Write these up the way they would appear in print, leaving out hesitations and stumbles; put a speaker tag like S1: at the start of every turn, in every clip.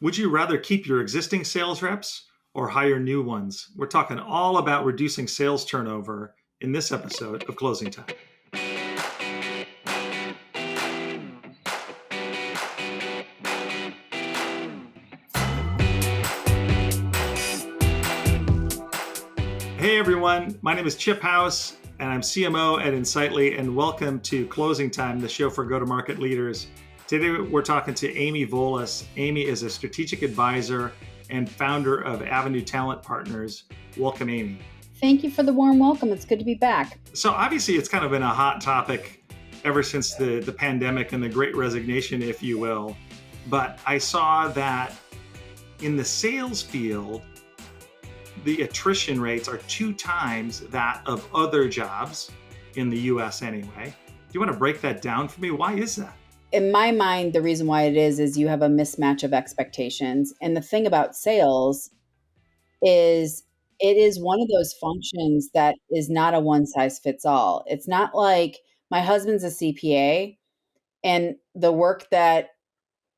S1: Would you rather keep your existing sales reps or hire new ones? We're talking all about reducing sales turnover in this episode of Closing Time. Hey everyone, my name is Chip House and I'm CMO at Insightly, and welcome to Closing Time, the show for go-to-market leaders. Today we're talking to Amy Volas. Amy is a strategic advisor and founder of Avenue Talent Partners. Welcome, Amy.
S2: Thank you for the warm welcome. It's good to be back.
S1: So obviously it's kind of been a hot topic ever since the pandemic and the Great Resignation, if you will. But I saw that in the sales field, the attrition rates are 2 times that of other jobs in the US anyway. Do you want to break that down for me? Why is that?
S2: In my mind, the reason why it is you have a mismatch of expectations. And the thing about sales is it is one of those functions that is not a one size fits all. It's not like my husband's a CPA and the work that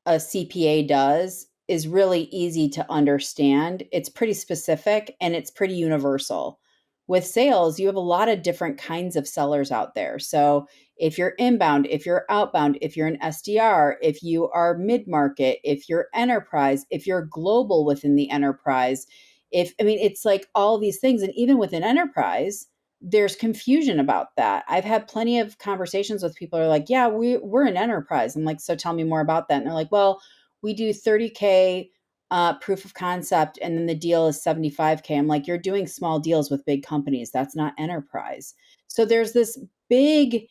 S2: a CPA does is really easy to understand. It's pretty specific and it's pretty universal. With sales, you have a lot of different kinds of sellers out there. So if you're inbound, if you're outbound, if you're an SDR, if you are mid-market, if you're enterprise, if you're global within the enterprise, it's like all these things. And even within enterprise, there's confusion about that. I've had plenty of conversations with people who are like, yeah, we're an enterprise. I'm like, so tell me more about that. And they're like, well, we do 30K proof of concept, and then the deal is 75K. I'm like, you're doing small deals with big companies. That's not enterprise. So there's this big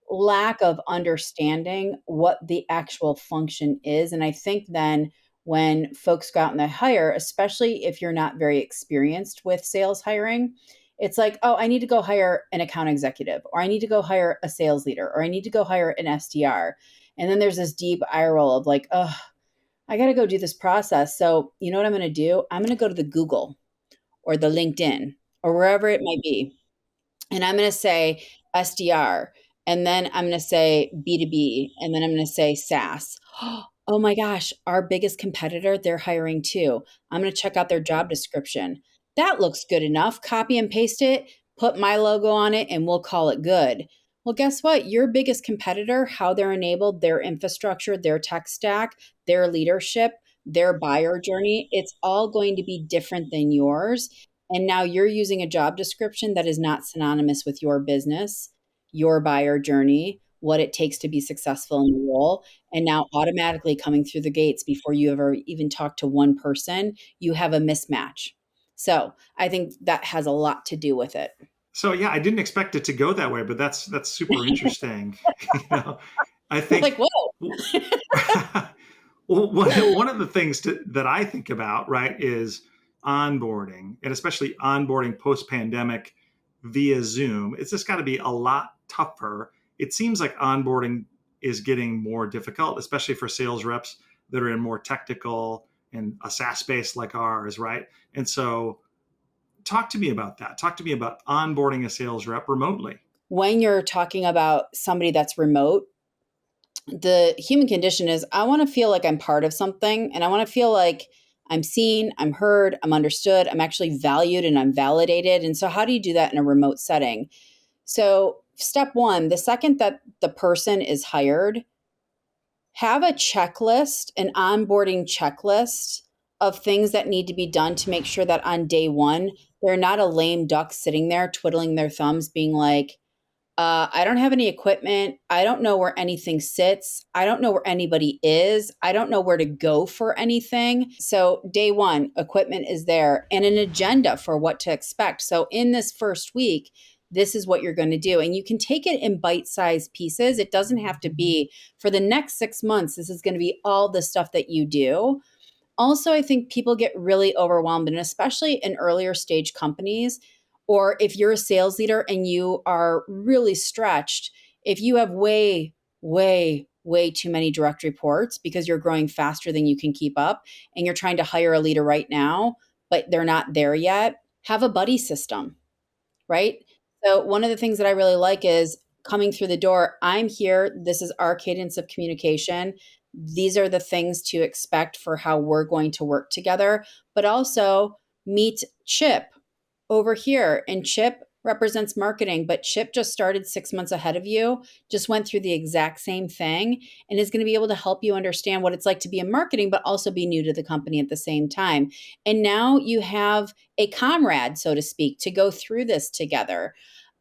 S2: lack of understanding what the actual function is. And I think then when folks go out and they hire, especially if you're not very experienced with sales hiring, it's like, oh, I need to go hire an account executive, or I need to go hire a sales leader, or I need to go hire an SDR. And then there's this deep eye roll of like, oh, I got to go do this process. So you know what I'm going to do? I'm going to go to the Google or the LinkedIn or wherever it might be. And I'm going to say SDR. And then I'm going to say B2B. And then I'm going to say SaaS. Oh my gosh, our biggest competitor, they're hiring too. I'm going to check out their job description. That looks good enough. Copy and paste it, put my logo on it, and we'll call it good. Well, guess what? Your biggest competitor, how they're enabled, their infrastructure, their tech stack, their leadership, their buyer journey, it's all going to be different than yours. And now you're using a job description that is not synonymous with your business, your buyer journey, what it takes to be successful in the role. And now automatically coming through the gates before you ever even talk to one person, you have a mismatch. So I think that has a lot to do with it.
S1: So yeah, I didn't expect it to go that way, but that's super interesting. I think
S2: like, whoa.
S1: Well, one of the things that I think about, right, is onboarding, and especially onboarding post-pandemic via Zoom. It's just got to be a lot tougher. It seems like onboarding is getting more difficult, especially for sales reps that are in more technical and a SaaS space like ours, right? And so talk to me about that. Talk to me about onboarding a sales rep remotely.
S2: When you're talking about somebody that's remote, the human condition is I want to feel like I'm part of something, and I want to feel like I'm seen, I'm heard, I'm understood, I'm actually valued, and I'm validated. And so how do you do that in a remote setting? So step one, the second that the person is hired, have a checklist, an onboarding checklist of things that need to be done to make sure that on day one, they're not a lame duck sitting there twiddling their thumbs being like, I don't have any equipment. I don't know where anything sits. I don't know where anybody is. I don't know where to go for anything. So, day one, equipment is there and an agenda for what to expect. So, in this first week, this is what you're going to do. And you can take it in bite sized pieces. It doesn't have to be for the next 6 months. This is going to be all the stuff that you do. Also, I think people get really overwhelmed, and especially in earlier stage companies, or if you're a sales leader and you are really stretched, if you have way, way, way too many direct reports because you're growing faster than you can keep up and you're trying to hire a leader right now, but they're not there yet, have a buddy system, right? So, one of the things that I really like is coming through the door. I'm here. This is our cadence of communication. These are the things to expect for how we're going to work together, but also meet Chip over here. And Chip represents marketing, but Chip just started 6 months ahead of you, just went through the exact same thing, and is going to be able to help you understand what it's like to be in marketing, but also be new to the company at the same time. And now you have a comrade, so to speak, to go through this together.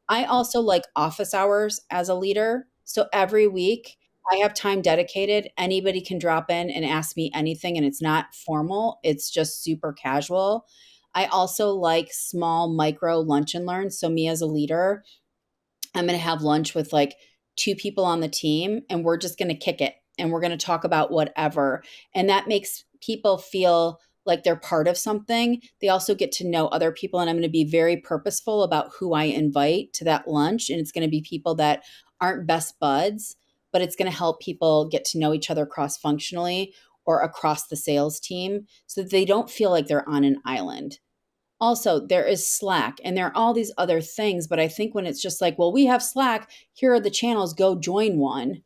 S2: I also like office hours as a leader. So every week I have time dedicated. Anybody can drop in and ask me anything, and it's not formal, it's just super casual. I also like small micro lunch and learns. So, me as a leader, I'm going to have lunch with like two people on the team, and we're just going to kick it and we're going to talk about whatever. And that makes people feel like they're part of something. They also get to know other people. And I'm going to be very purposeful about who I invite to that lunch. And it's going to be people that aren't best buds, but it's going to help people get to know each other cross functionally or across the sales team so that they don't feel like they're on an island. Also, there is Slack and there are all these other things. But I think when it's just like, well, we have Slack, here are the channels, go join one,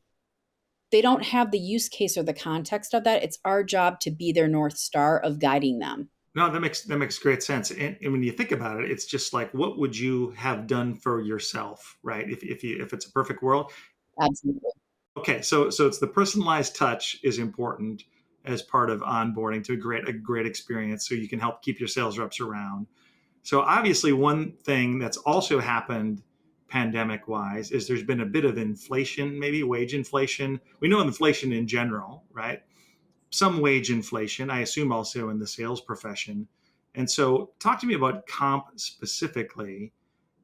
S2: they don't have the use case or the context of that. It's our job to be their North Star of guiding them.
S1: No, that makes great sense. And when you think about it, it's just like, what would you have done for yourself, right? If it's a perfect world.
S2: Absolutely.
S1: Okay, so it's the personalized touch is important as part of onboarding to a great experience, so you can help keep your sales reps around. So obviously, one thing that's also happened pandemic wise is there's been a bit of inflation, maybe wage inflation. We know inflation in general, right? Some wage inflation, I assume also in the sales profession. And so talk to me about comp specifically,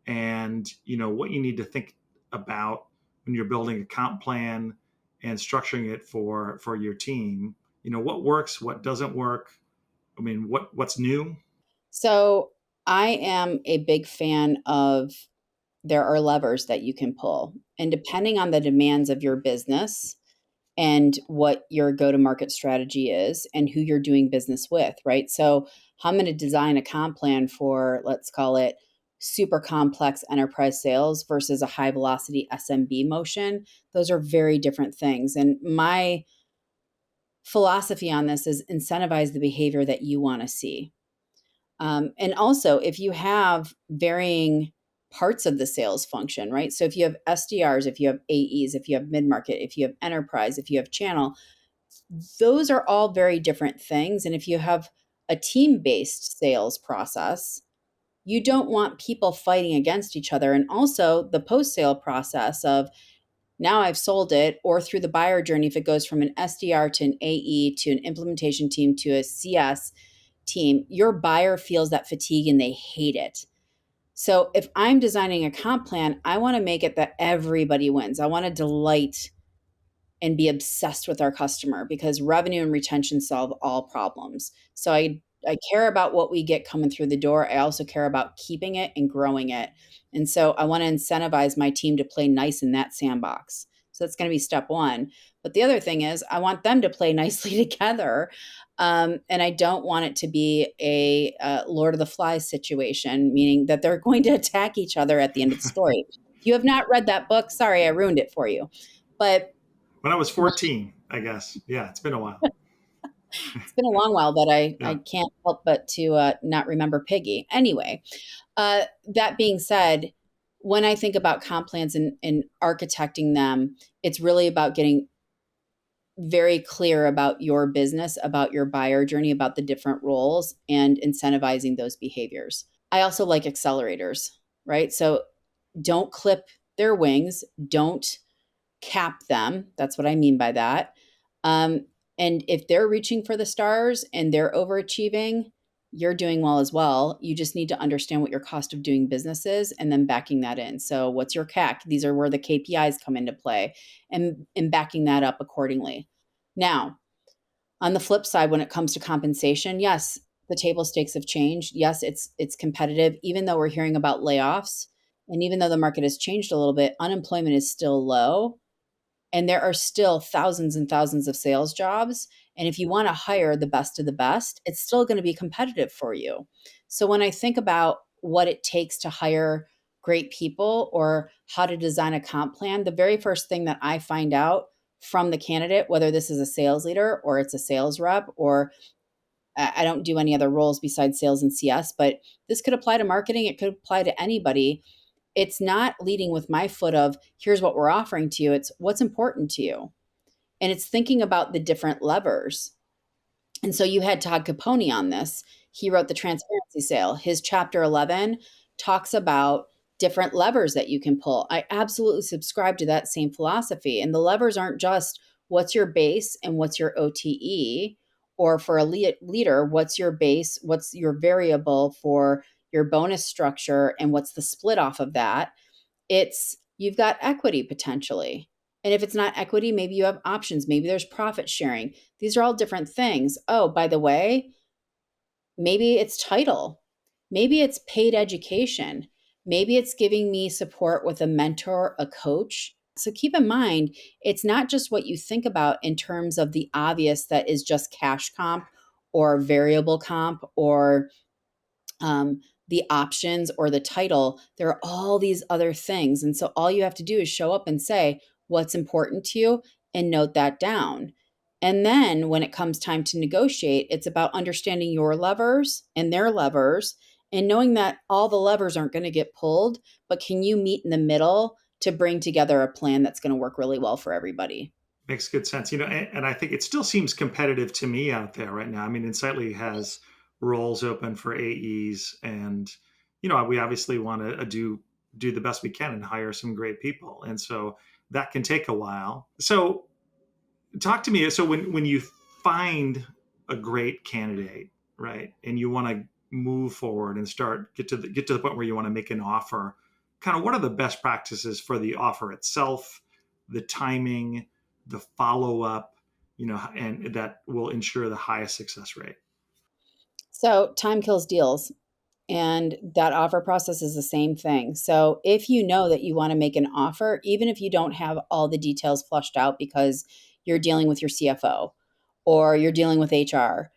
S1: and what you need to think about when you're building a comp plan and structuring it for your team. What works, what doesn't work. I mean, what's new.
S2: So I am a big fan of there are levers that you can pull. And depending on the demands of your business and what your go to market strategy is and who you're doing business with, right? So, how I'm going to design a comp plan for, let's call it super complex enterprise sales versus a high velocity SMB motion, those are very different things. And my philosophy on this is incentivize the behavior that you want to see. And also, if you have varying parts of the sales function, right? So if you have SDRs, if you have AEs, if you have mid market, if you have enterprise, if you have channel, those are all very different things. And if you have a team based sales process, you don't want people fighting against each other. And also, the post sale process of now I've sold it, or through the buyer journey, if it goes from an SDR to an AE to an implementation team to a CS team, your buyer feels that fatigue and they hate it. So if I'm designing a comp plan, I want to make it that everybody wins. I want to delight and be obsessed with our customer because revenue and retention solve all problems. So I care about what we get coming through the door. I also care about keeping it and growing it. And so I want to incentivize my team to play nice in that sandbox. So that's going to be step one. But the other thing is, I want them to play nicely together. And I don't want it to be a Lord of the Flies situation, meaning that they're going to attack each other at the end of the story. If you have not read that book, sorry, I ruined it for you. But
S1: When I was 14, I guess. Yeah, it's been a while.
S2: it's been a long while, but I
S1: Yeah.
S2: can't help but to not remember Piggy. Anyway, that being said, when I think about comp plans and architecting them, it's really about getting very clear about your business, about your buyer journey, about the different roles, and incentivizing those behaviors. I also like accelerators, right? So don't clip their wings, don't cap them. That's what I mean by that. Um, and if they're reaching for the stars and they're overachieving, you're doing well as well. You just need to understand what your cost of doing business is and then backing that in. So, what's your CAC? These are where the KPIs come into play and backing that up accordingly. Now, on the flip side, when it comes to compensation, yes, the table stakes have changed. Yes, it's competitive, even though we're hearing about layoffs. And even though the market has changed a little bit, unemployment is still low and there are still thousands and thousands of sales jobs. And if you want to hire the best of the best, it's still going to be competitive for you. So when I think about what it takes to hire great people or how to design a comp plan, the very first thing that I find out from the candidate, whether this is a sales leader or it's a sales rep, or I don't do any other roles besides sales and CS, but this could apply to marketing. It could apply to anybody. It's not leading with my foot of here's what we're offering to you. It's what's important to you. And it's thinking about the different levers. And so you had Todd Capone on this. He wrote The Transparency Sale. His chapter 11 talks about different levers that you can pull. I absolutely subscribe to that same philosophy. And the levers aren't just what's your base and what's your OTE, or for a leader, what's your base, what's your variable for your bonus structure, and what's the split off of that. It's you've got equity potentially. And if it's not equity, maybe you have options. Maybe there's profit sharing. These are all different things. Oh, by the way, maybe it's title. Maybe it's paid education. Maybe it's giving me support with a mentor, a coach. So keep in mind, it's not just what you think about in terms of the obvious that is just cash comp or variable comp or the options or the title. There are all these other things. And so all you have to do is show up and say what's important to you and note that down. And then when it comes time to negotiate, it's about understanding your levers and their levers and knowing that all the levers aren't going to get pulled, but can you meet in the middle to bring together a plan that's going to work really well for everybody?
S1: Makes good sense. And I think it still seems competitive to me out there right now. I mean, Insightly has roles open for AEs, and we obviously want to do the best we can and hire some great people, and so that can take a while. So, talk to me. So, when you find a great candidate, right, and you want to move forward and get to the point where you want to make an offer, kind of what are the best practices for the offer itself, the timing, the follow up, and that will ensure the highest success rate.
S2: So time kills deals. And that offer process is the same thing. So if you know that you want to make an offer, even if you don't have all the details flushed out because you're dealing with your CFO or you're dealing with HR,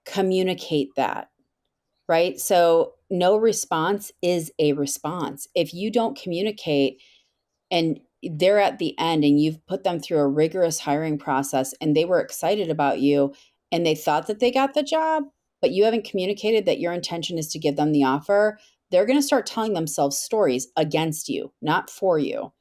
S2: communicate that, right? So no response is a response. If you don't communicate and they're at the end and you've put them through a rigorous hiring process and they were excited about you and they thought that they got the job, but you haven't communicated that your intention is to give them the offer, they're going to start telling themselves stories against you, not for you.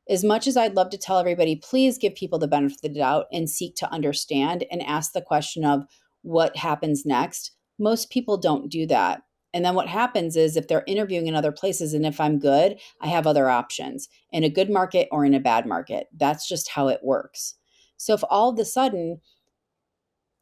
S2: As much as I'd love to tell everybody, please give people the benefit of the doubt and seek to understand and ask the question of what happens next, most people don't do that. And then what happens is if they're interviewing in other places and if I'm good, I have other options in a good market or in a bad market. That's just how it works. So if all of a sudden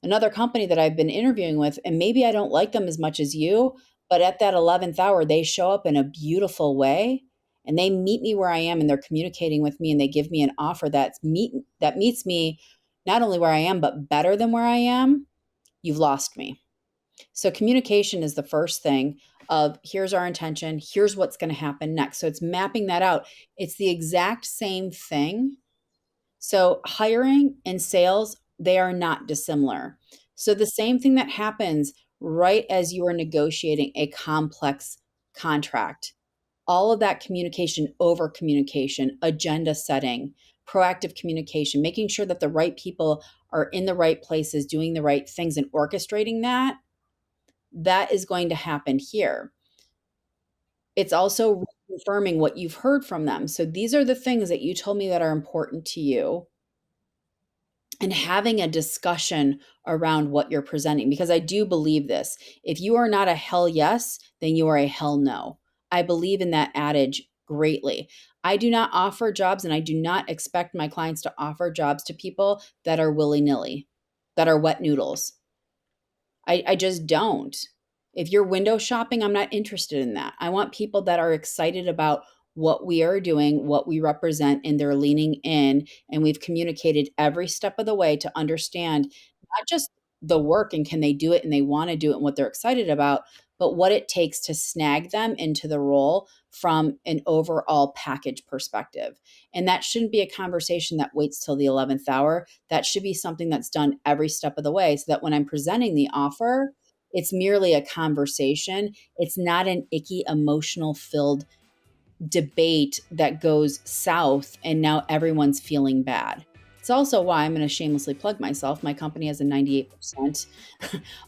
S2: another company that I've been interviewing with, and maybe I don't like them as much as you, but at that 11th hour, they show up in a beautiful way and they meet me where I am and they're communicating with me and they give me an offer that meets me not only where I am, but better than where I am, you've lost me. So communication is the first thing of here's our intention, here's what's going to happen next. So it's mapping that out. It's the exact same thing. So hiring and sales, they are not dissimilar. So the same thing that happens right as you are negotiating a complex contract, all of that communication, over communication, agenda setting, proactive communication, making sure that the right people are in the right places, doing the right things and orchestrating that, that is going to happen here. It's also confirming what you've heard from them. So these are the things that you told me that are important to you and having a discussion around what you're presenting. Because I do believe this. If you are not a hell yes, then you are a hell no. I believe in that adage greatly. I do not offer jobs and I do not expect my clients to offer jobs to people that are willy nilly, that are wet noodles. I just don't. If you're window shopping, I'm not interested in that. I want people that are excited about what we are doing, what we represent, and they're leaning in. And we've communicated every step of the way to understand not just the work and can they do it and they want to do it and what they're excited about, but what it takes to snag them into the role from an overall package perspective. And that shouldn't be a conversation that waits till the 11th hour. That should be something that's done every step of the way so that when I'm presenting the offer, it's merely a conversation. It's not an icky, emotional filled debate that goes south and now everyone's feeling bad. It's also why I'm going to shamelessly plug myself. My company has a 98%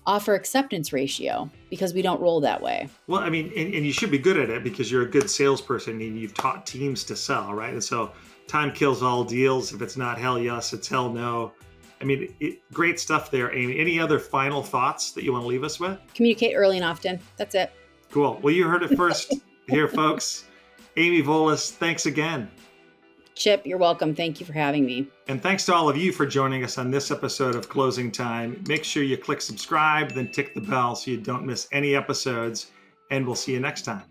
S2: offer acceptance ratio because we don't roll that way.
S1: Well, I mean, and you should be good at it because you're a good salesperson and you've taught teams to sell, right? And so time kills all deals. If it's not hell yes, it's hell no. I mean, great stuff there, Amy. Any other final thoughts that you want to leave us with?
S2: Communicate early and often. That's it.
S1: Cool. Well, you heard it first here, folks. Amy Volas, thanks again.
S2: Chip, you're welcome. Thank you for having me.
S1: And thanks to all of you for joining us on this episode of Closing Time. Make sure you click subscribe, then tick the bell so you don't miss any episodes. And we'll see you next time.